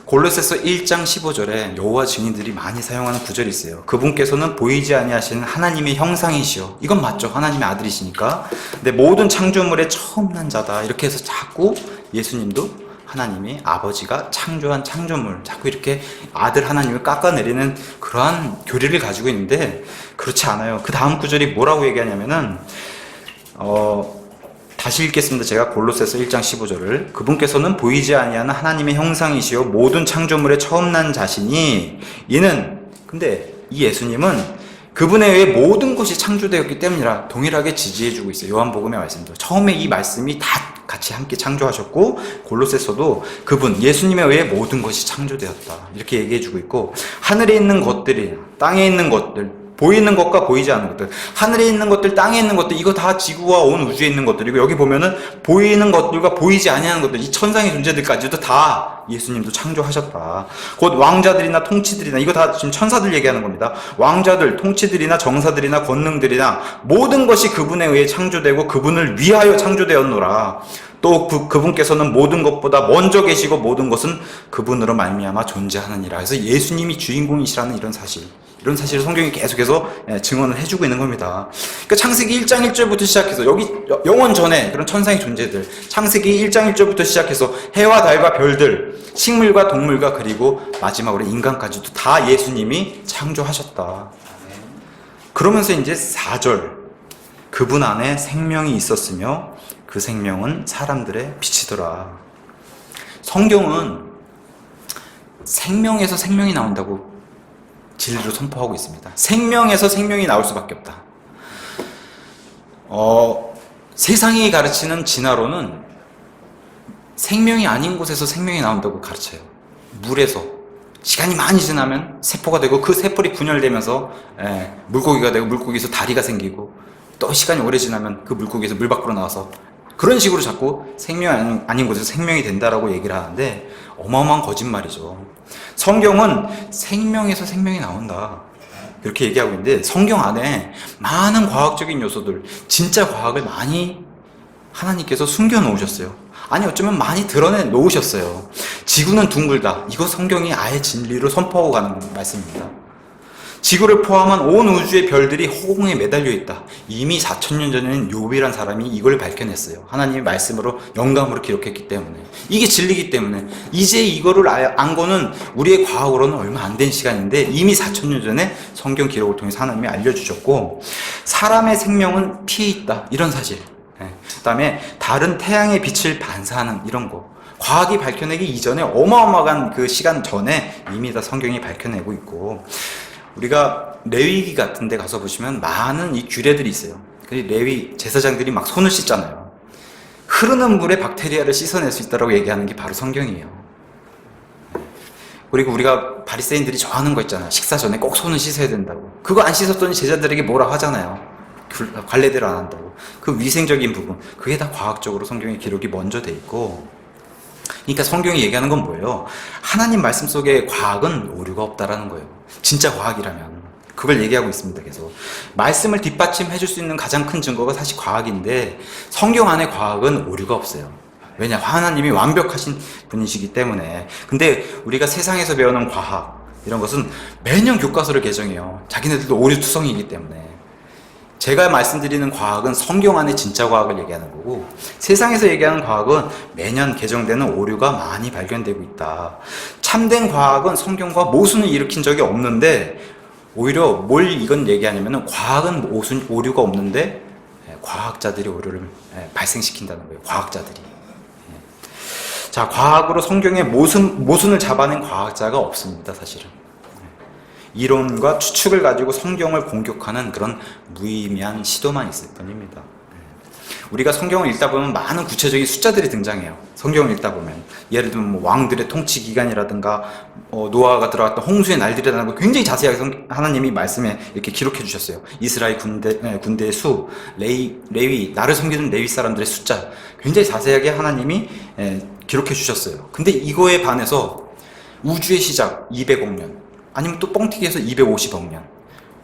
골로새서 1장 15절에 여호와 증인들이 많이 사용하는 구절이 있어요. 그분께서는 보이지 아니하시는 하나님의 형상이시오. 이건 맞죠. 하나님의 아들이시니까. 근데 모든 창조물의 처음 난 자다. 이렇게 해서 자꾸 예수님도 하나님이 아버지가 창조한 창조물, 자꾸 이렇게 아들 하나님을 깎아내리는 그러한 교리를 가지고 있는데 그렇지 않아요. 그 다음 구절이 뭐라고 얘기하냐면은 다시 읽겠습니다. 제가 골로새서 1장 15절을. 그분께서는 보이지 아니하는 하나님의 형상이시요 모든 창조물의 처음 난 자시니 이는, 근데 이 예수님은 그분에 의해 모든 것이 창조되었기 때문이라 동일하게 지지해주고 있어요. 요한복음의 말씀도 처음에 이 말씀이 다 같이 함께 창조하셨고, 골로새서도 그분 예수님에 의해 모든 것이 창조되었다 이렇게 얘기해주고 있고, 하늘에 있는 것들이 땅에 있는 것들, 보이는 것과 보이지 않는 것들, 하늘에 있는 것들, 땅에 있는 것들, 이거 다 지구와 온 우주에 있는 것들이고, 여기 보면은 보이는 것들과 보이지 아니하는 것들, 이 천상의 존재들까지도 다 예수님도 창조하셨다. 곧 왕자들이나 통치들이나, 이거 다 지금 천사들 얘기하는 겁니다. 왕자들, 통치들이나 정사들이나 권능들이나 모든 것이 그분에 의해 창조되고 그분을 위하여 창조되었노라. 또 그분께서는 모든 것보다 먼저 계시고 모든 것은 그분으로 말미암아 존재하느니라. 그래서 예수님이 주인공이시라는 이런 사실을 성경이 계속해서 증언을 해주고 있는 겁니다. 그러니까 창세기 1장 1절부터 시작해서 여기 영원 전에 그런 천상의 존재들, 창세기 1장 1절부터 시작해서 해와 달과 별들, 식물과 동물과 그리고 마지막으로 인간까지도 다 예수님이 창조하셨다. 그러면서 이제 4절, 그분 안에 생명이 있었으며 그 생명은 사람들의 빛이더라. 성경은 생명에서 생명이 나온다고 진리로 선포하고 있습니다. 생명에서 생명이 나올 수밖에 없다. 세상이 가르치는 진화론은 생명이 아닌 곳에서 생명이 나온다고 가르쳐요. 물에서 시간이 많이 지나면 세포가 되고 그 세포이 분열되면서 물고기가 되고 물고기에서 다리가 생기고, 또 시간이 오래 지나면 그 물고기에서 물 밖으로 나와서, 그런 식으로 자꾸 생명이 아닌 곳에서 생명이 된다라고 얘기를 하는데 어마어마한 거짓말이죠. 성경은 생명에서 생명이 나온다 이렇게 얘기하고 있는데, 성경 안에 많은 과학적인 요소들, 진짜 과학을 많이 하나님께서 숨겨 놓으셨어요. 아니 어쩌면 많이 드러내 놓으셨어요. 지구는 둥글다, 이거 성경이 아예 진리로 선포하고 가는 말씀입니다. 지구를 포함한 온 우주의 별들이 허공에 매달려 있다. 이미 4000년 전에는 욥이란 사람이 이걸 밝혀냈어요. 하나님의 말씀으로 영감으로 기록했기 때문에. 이게 진리이기 때문에. 이제 이거를 안 거는 우리의 과학으로는 얼마 안 된 시간인데 이미 4000년 전에 성경 기록을 통해서 하나님이 알려주셨고, 사람의 생명은 피에 있다. 이런 사실. 그 다음에 다른 태양의 빛을 반사하는 이런 거. 과학이 밝혀내기 이전에 어마어마한 그 시간 전에 이미 다 성경이 밝혀내고 있고, 우리가 레위기 같은 데 가서 보시면 많은 이 규례들이 있어요. 레위 제사장들이 막 손을 씻잖아요. 흐르는 물에 박테리아를 씻어낼 수 있다고 얘기하는 게 바로 성경이에요. 그리고 우리가 바리새인들이 좋아하는 거 있잖아요. 식사 전에 꼭 손을 씻어야 된다고. 그거 안 씻었더니 제자들에게 뭐라 하잖아요. 관례대로 안 한다고. 그 위생적인 부분, 그게 다 과학적으로 성경의 기록이 먼저 돼 있고, 그러니까 성경이 얘기하는 건 뭐예요? 하나님 말씀 속에 과학은 오류가 없다라는 거예요. 진짜 과학이라면. 그걸 얘기하고 있습니다, 계속. 말씀을 뒷받침해 줄 수 있는 가장 큰 증거가 사실 과학인데, 성경 안에 과학은 오류가 없어요. 왜냐? 하나님이 완벽하신 분이시기 때문에. 근데 우리가 세상에서 배우는 과학, 이런 것은 매년 교과서를 개정해요. 자기네들도 오류투성이기 때문에. 제가 말씀드리는 과학은 성경 안에 진짜 과학을 얘기하는 거고, 세상에서 얘기하는 과학은 매년 개정되는 오류가 많이 발견되고 있다. 참된 과학은 성경과 모순을 일으킨 적이 없는데, 오히려 뭘 이건 얘기하냐면, 과학은 오류가 없는데 과학자들이 오류를 발생시킨다는 거예요. 과학자들이. 자, 과학으로 성경의 모순을 잡아낸 과학자가 없습니다, 사실은. 이론과 추측을 가지고 성경을 공격하는 그런 무의미한 시도만 있을 뿐입니다. 우리가 성경을 읽다 보면 많은 구체적인 숫자들이 등장해요. 성경을 읽다 보면. 예를 들면 뭐 왕들의 통치 기간이라든가 노아가 들어갔던 홍수의 날들이라든가 굉장히 자세하게 하나님이 말씀에 이렇게 기록해 주셨어요. 이스라엘 군대의 수, 레위, 나를 섬기는 레위 사람들의 숫자, 굉장히 자세하게 하나님이 기록해 주셨어요. 근데 이거에 반해서 우주의 시작 200억 년, 아니면 또 뻥튀기 해서 250억 년.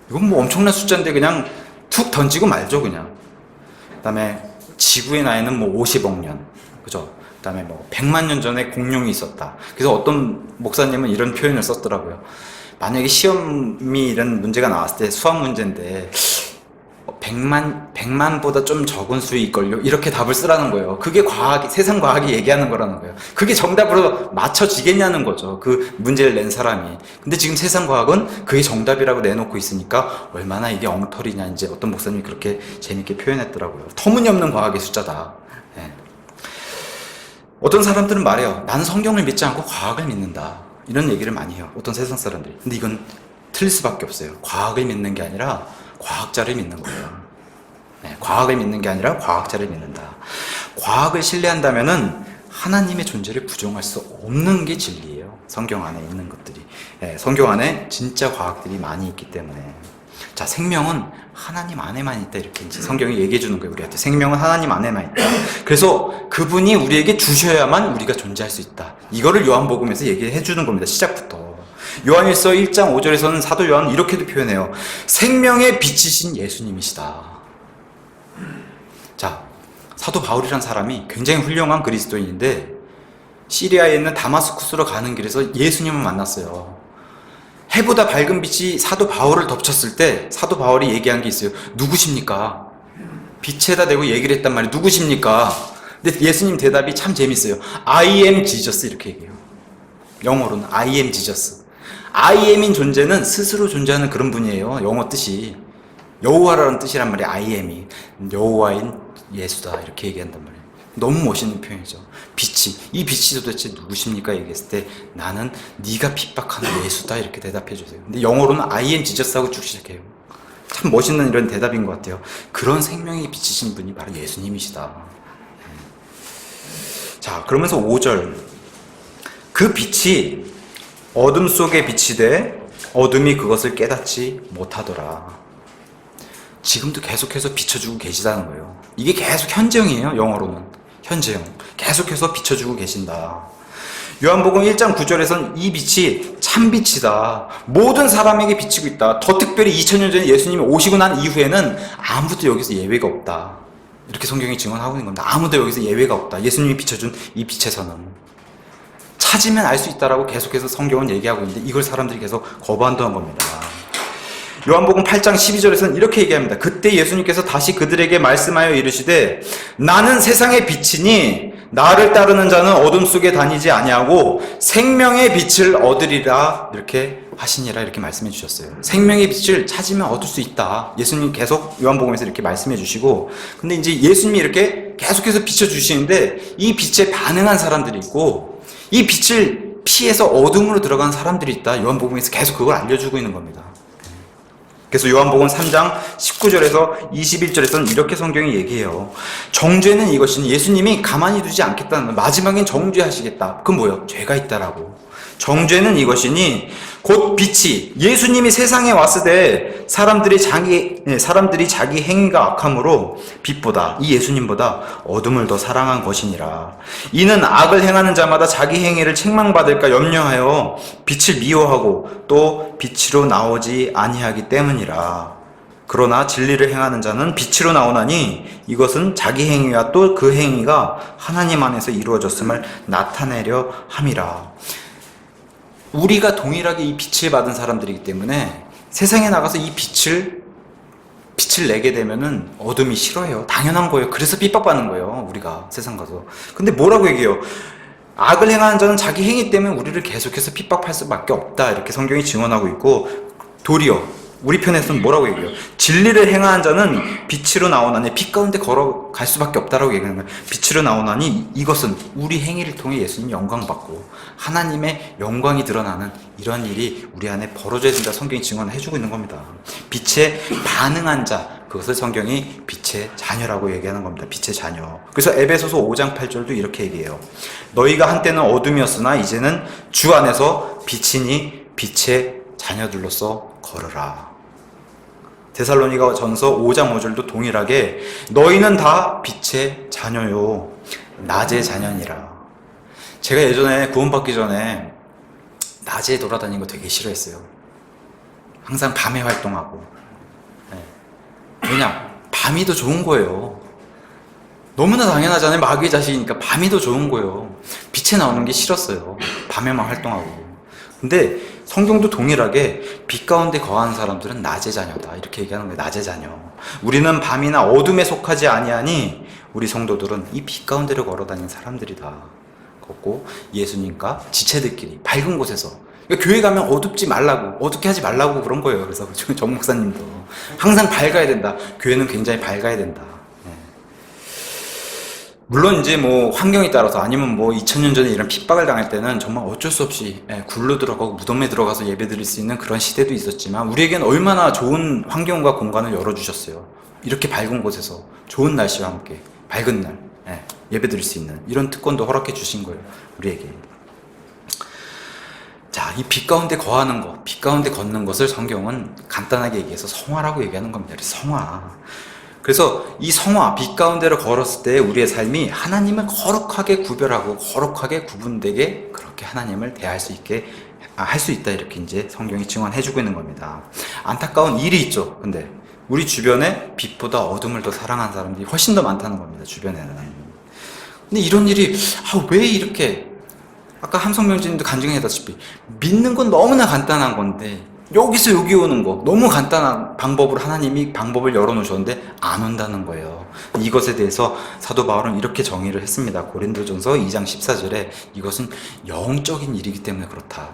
이건 뭐 엄청난 숫자인데 그냥 툭 던지고 말죠, 그냥. 그 다음에 지구의 나이는 뭐 50억 년. 그죠? 그 다음에 뭐 100만 년 전에 공룡이 있었다. 그래서 어떤 목사님은 이런 표현을 썼더라고요. 만약에 시험이 이런 문제가 나왔을 때 수학 문제인데 100만보다 좀 적은 수일걸요? 이렇게 답을 쓰라는 거예요. 그게 세상 과학이 얘기하는 거라는 거예요. 그게 정답으로 맞춰지겠냐는 거죠. 그 문제를 낸 사람이. 근데 지금 세상 과학은 그게 정답이라고 내놓고 있으니까 얼마나 이게 엉터리냐, 이제 어떤 목사님이 그렇게 재밌게 표현했더라고요. 터무니없는 과학의 숫자다. 네. 어떤 사람들은 말해요. 나는 성경을 믿지 않고 과학을 믿는다. 이런 얘기를 많이 해요. 어떤 세상 사람들이. 근데 이건 틀릴 수밖에 없어요. 과학을 믿는 게 아니라 과학자를 믿는 거예요. 네, 과학을 믿는 게 아니라 과학자를 믿는다. 과학을 신뢰한다면은 하나님의 존재를 부정할 수 없는 게 진리예요. 성경 안에 있는 것들이. 네, 성경 안에 진짜 과학들이 많이 있기 때문에. 자, 생명은 하나님 안에만 있다. 이렇게 이제 성경이 얘기해 주는 거예요, 우리한테. 생명은 하나님 안에만 있다. 그래서 그분이 우리에게 주셔야만 우리가 존재할 수 있다. 이거를 요한복음에서 얘기해 주는 겁니다. 시작부터. 요한일서 1장 5절에서는 사도 요한은 이렇게도 표현해요. 생명의 빛이신 예수님이시다. 자, 사도 바울이란 사람이 굉장히 훌륭한 그리스도인인데 시리아에 있는 다마스쿠스로 가는 길에서 예수님을 만났어요. 해보다 밝은 빛이 사도 바울을 덮쳤을 때 사도 바울이 얘기한 게 있어요. 누구십니까? 빛에다 대고 얘기를 했단 말이에요. 누구십니까? 근데 예수님 대답이 참 재밌어요. I am Jesus 이렇게 얘기해요. 영어로는 I am Jesus. I am인 존재는 스스로 존재하는 그런 분이에요. 영어 뜻이. 여호와라는 뜻이란 말이에요. I am이. 여호와인 예수다 이렇게 얘기한단 말이에요. 너무 멋있는 표현이죠. 빛이. 이 빛이 도대체 누구십니까? 얘기했을 때 나는 네가 핍박하는 예수다 이렇게 대답해 주세요. 근데 영어로는 I am Jesus하고 쭉 시작해요. 참 멋있는 이런 대답인 것 같아요. 그런 생명이 비치신 분이 바로 예수님이시다. 자, 그러면서 5절. 그 빛이 어둠 속에 비치되 어둠이 그것을 깨닫지 못하더라. 지금도 계속해서 비춰주고 계시다는 거예요. 이게 계속 현재형이에요. 영어로는 현재형. 계속해서 비춰주고 계신다. 요한복음 1장 9절에서는 이 빛이 참빛이다. 모든 사람에게 비치고 있다. 더 특별히 2000년 전에 예수님이 오시고 난 이후에는 아무도 여기서 예외가 없다. 이렇게 성경이 증언하고 있는 겁니다. 아무도 여기서 예외가 없다. 예수님이 비춰준 이 빛에서는. 찾으면 알 수 있다라고 계속해서 성경은 얘기하고 있는데 이걸 사람들이 계속 거부한다는 겁니다. 요한복음 8장 12절에서는 이렇게 얘기합니다. 그때 예수님께서 다시 그들에게 말씀하여 이르시되 나는 세상의 빛이니 나를 따르는 자는 어둠 속에 다니지 아니하고 생명의 빛을 얻으리라 이렇게 하시니라 이렇게 말씀해 주셨어요. 생명의 빛을 찾으면 얻을 수 있다. 예수님 계속 요한복음에서 이렇게 말씀해 주시고, 근데 이제 예수님이 이렇게 계속해서 비춰 주시는데 이 빛에 반응한 사람들이 있고 이 빛을 피해서 어둠으로 들어간 사람들이 있다. 요한복음에서 계속 그걸 알려주고 있는 겁니다. 그래서 요한복음 3장 19절에서 21절에서는 이렇게 성경이 얘기해요. 정죄는 이것이니 예수님이 가만히 두지 않겠다는 거예요. 마지막엔 정죄하시겠다. 그건 뭐예요? 죄가 있다라고. 정죄는 이것이니 곧 빛이 예수님이 세상에 왔을 때 사람들이 자기 행위가 악함으로 빛보다 이 예수님보다 어둠을 더 사랑한 것이니라. 이는 악을 행하는 자마다 자기 행위를 책망받을까 염려하여 빛을 미워하고 또 빛으로 나오지 아니하기 때문이라. 그러나 진리를 행하는 자는 빛으로 나오나니 이것은 자기 행위와 또 그 행위가 하나님 안에서 이루어졌음을 나타내려 함이라. 우리가 동일하게 이 빛을 받은 사람들이기 때문에 세상에 나가서 이 빛을 내게 되면은 어둠이 싫어해요. 당연한 거예요. 그래서 핍박받는 거예요. 우리가 세상 가서. 근데 뭐라고 얘기해요? 악을 행하는 자는 자기 행위 때문에 우리를 계속해서 핍박할 수밖에 없다. 이렇게 성경이 증언하고 있고, 도리어 우리 편에서는 뭐라고 얘기해요? 진리를 행하는 자는 빛으로 나오나니 빛 가운데 걸어갈 수밖에 없다라고 얘기하는 거예요. 빛으로 나오나니 이것은 우리 행위를 통해 예수님 영광받고 하나님의 영광이 드러나는 이런 일이 우리 안에 벌어져야 된다. 성경이 증언해주고 있는 겁니다. 빛에 반응한 자, 그것을 성경이 빛의 자녀라고 얘기하는 겁니다. 빛의 자녀. 그래서 에베소서 5장 8절도 이렇게 얘기해요. 너희가 한때는 어둠이었으나 이제는 주 안에서 빛이니 빛의 자녀들로서 걸으라. 데살로니가 전서 5장 5절도 동일하게 너희는 다 빛의 자녀요 낮의 자녀니라. 제가 예전에 구원받기 전에 낮에 돌아다니는 거 되게 싫어했어요. 항상 밤에 활동하고. 왜냐? 밤이 더 좋은 거예요. 너무나 당연하잖아요. 마귀의 자식이니까 밤이 더 좋은 거예요. 빛에 나오는 게 싫었어요. 밤에만 활동하고. 근데 성경도 동일하게 빛 가운데 거하는 사람들은 낮의 자녀다. 이렇게 얘기하는 거예요. 낮의 자녀. 우리는 밤이나 어둠에 속하지 아니하니 우리 성도들은 이 빛 가운데를 걸어다니는 사람들이다. 걷고 예수님과 지체들끼리 밝은 곳에서. 그러니까 교회 가면 어둡지 말라고, 어둡게 하지 말라고 그런 거예요. 그래서 정 목사님도 항상 밝아야 된다. 교회는 굉장히 밝아야 된다. 물론 이제 뭐 환경에 따라서 아니면 뭐 2000년 전에 이런 핍박을 당할 때는 정말 어쩔 수 없이 굴로 들어가고 무덤에 들어가서 예배 드릴 수 있는 그런 시대도 있었지만 우리에겐 얼마나 좋은 환경과 공간을 열어주셨어요. 이렇게 밝은 곳에서 좋은 날씨와 함께 밝은 날 예배 드릴 수 있는 이런 특권도 허락해 주신 거예요. 우리에게. 자, 이 빛 가운데 거하는 것, 빛 가운데 걷는 것을 성경은 간단하게 얘기해서 성화라고 얘기하는 겁니다. 성화. 그래서 이 성화, 빛 가운데로 걸었을 때 우리의 삶이 하나님을 거룩하게 구별하고 거룩하게 구분되게 그렇게 하나님을 대할 수 있게 할 수 있다. 이렇게 이제 성경이 증언해주고 있는 겁니다. 안타까운 일이 있죠. 근데 우리 주변에 빛보다 어둠을 더 사랑하는 사람들이 훨씬 더 많다는 겁니다. 주변에는. 근데 이런 일이 왜 이렇게 아까 함성명진님도 간증했다시피 믿는 건 너무나 간단한 건데 여기서 여기 오는 거 너무 간단한 방법으로 하나님이 방법을 열어놓으셨는데 안 온다는 거예요. 이것에 대해서 사도 바울은 이렇게 정의를 했습니다. 고린도전서 2장 14절에 이것은 영적인 일이기 때문에 그렇다.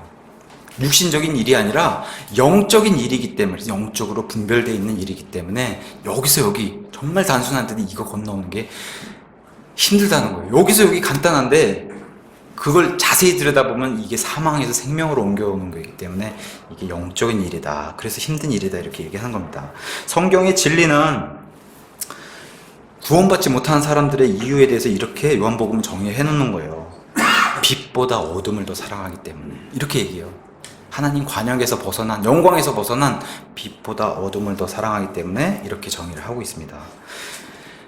육신적인 일이 아니라 영적인 일이기 때문에 영적으로 분별되어 있는 일이기 때문에 여기서 여기 정말 단순한데 이거 건너오는 게 힘들다는 거예요. 여기서 여기 간단한데 그걸 자세히 들여다보면 이게 사망에서 생명으로 옮겨오는 거기 때문에 이게 영적인 일이다. 그래서 힘든 일이다. 이렇게 얘기하는 겁니다. 성경의 진리는 구원받지 못하는 사람들의 이유에 대해서 이렇게 요한복음은 정의해 놓는 거예요. 빛보다 어둠을 더 사랑하기 때문에. 이렇게 얘기해요. 하나님 관역에서 벗어난, 영광에서 벗어난 빛보다 어둠을 더 사랑하기 때문에 이렇게 정의를 하고 있습니다.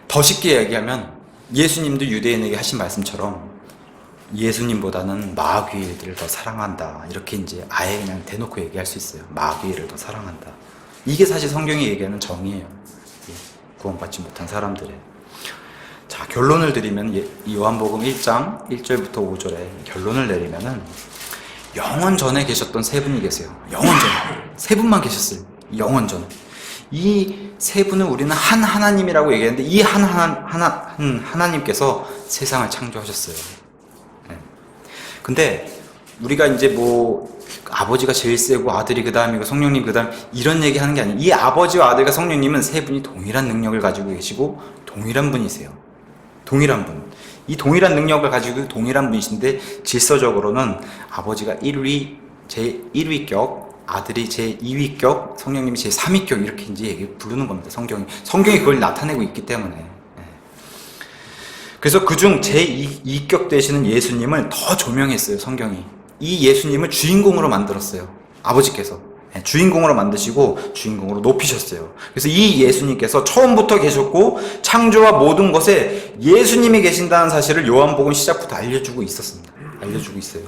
더 쉽게 얘기하면 예수님도 유대인에게 하신 말씀처럼 예수님보다는 마귀를 더 사랑한다. 이렇게 이제 아예 그냥 대놓고 얘기할 수 있어요. 마귀를 더 사랑한다. 이게 사실 성경이 얘기하는 정의예요. 구원받지 못한 사람들의. 자, 결론을 드리면 이 요한복음 1장 1절부터 5절에 결론을 내리면은 영원 전에 계셨던 세 분이 계세요. 영원 전에. 세 분만 계셨어요. 영원전. 이 세 분은 우리는 한 하나님이라고 얘기하는데 이 한 하나님께서 세상을 창조하셨어요. 네. 근데 우리가 이제 뭐 아버지가 제일 세고 아들이 그 다음이고 성령님 그 다음 이런 얘기 하는 게 아니에요. 이 아버지와 아들과 성령님은 세 분이 동일한 능력을 가지고 계시고 동일한 분이세요. 동일한 분. 이 동일한 능력을 가지고 동일한 분이신데 질서적으로는 아버지가 제1위격, 아들이 제2위격, 성령님이 제3위격 이렇게 이제 부르는 겁니다. 성경이 그걸 나타내고 있기 때문에. 그래서 그중 제2격 되시는 예수님을 더 조명했어요. 성경이. 이 예수님을 주인공으로 만들었어요. 아버지께서. 주인공으로 만드시고 주인공으로 높이셨어요. 그래서 이 예수님께서 처음부터 계셨고 창조와 모든 것에 예수님이 계신다는 사실을 요한복음 시작부터 알려주고 있었습니다. 알려주고 있어요.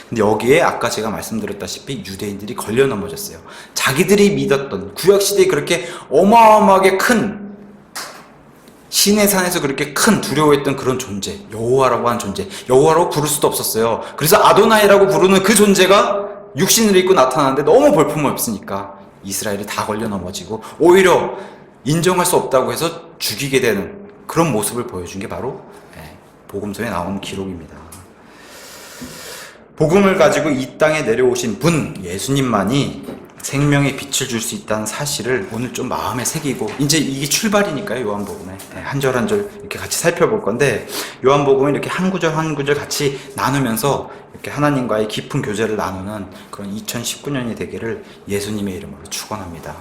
근데 여기에 아까 제가 말씀드렸다시피 유대인들이 걸려 넘어졌어요. 자기들이 믿었던 구약시대에 그렇게 어마어마하게 큰 신의 산에서 그렇게 큰 두려워했던 그런 존재, 여호와라고 하는 존재, 여호와라고 부를 수도 없었어요. 그래서 아도나이라고 부르는 그 존재가 육신을 입고 나타나는데 너무 볼품없으니까 이스라엘이 다 걸려 넘어지고 오히려 인정할 수 없다고 해서 죽이게 되는 그런 모습을 보여준 게 바로 복음서에 나온 기록입니다. 복음을 가지고 이 땅에 내려오신 분 예수님만이 생명의 빛을 줄 수 있다는 사실을 오늘 좀 마음에 새기고 이제 이게 출발이니까요. 요한복음에 한 절 한 절 이렇게 같이 살펴볼 건데 요한복음은 이렇게 한 구절 한 구절 같이 나누면서 이렇게 하나님과의 깊은 교제를 나누는 그런 2019년이 되기를 예수님의 이름으로 축원합니다.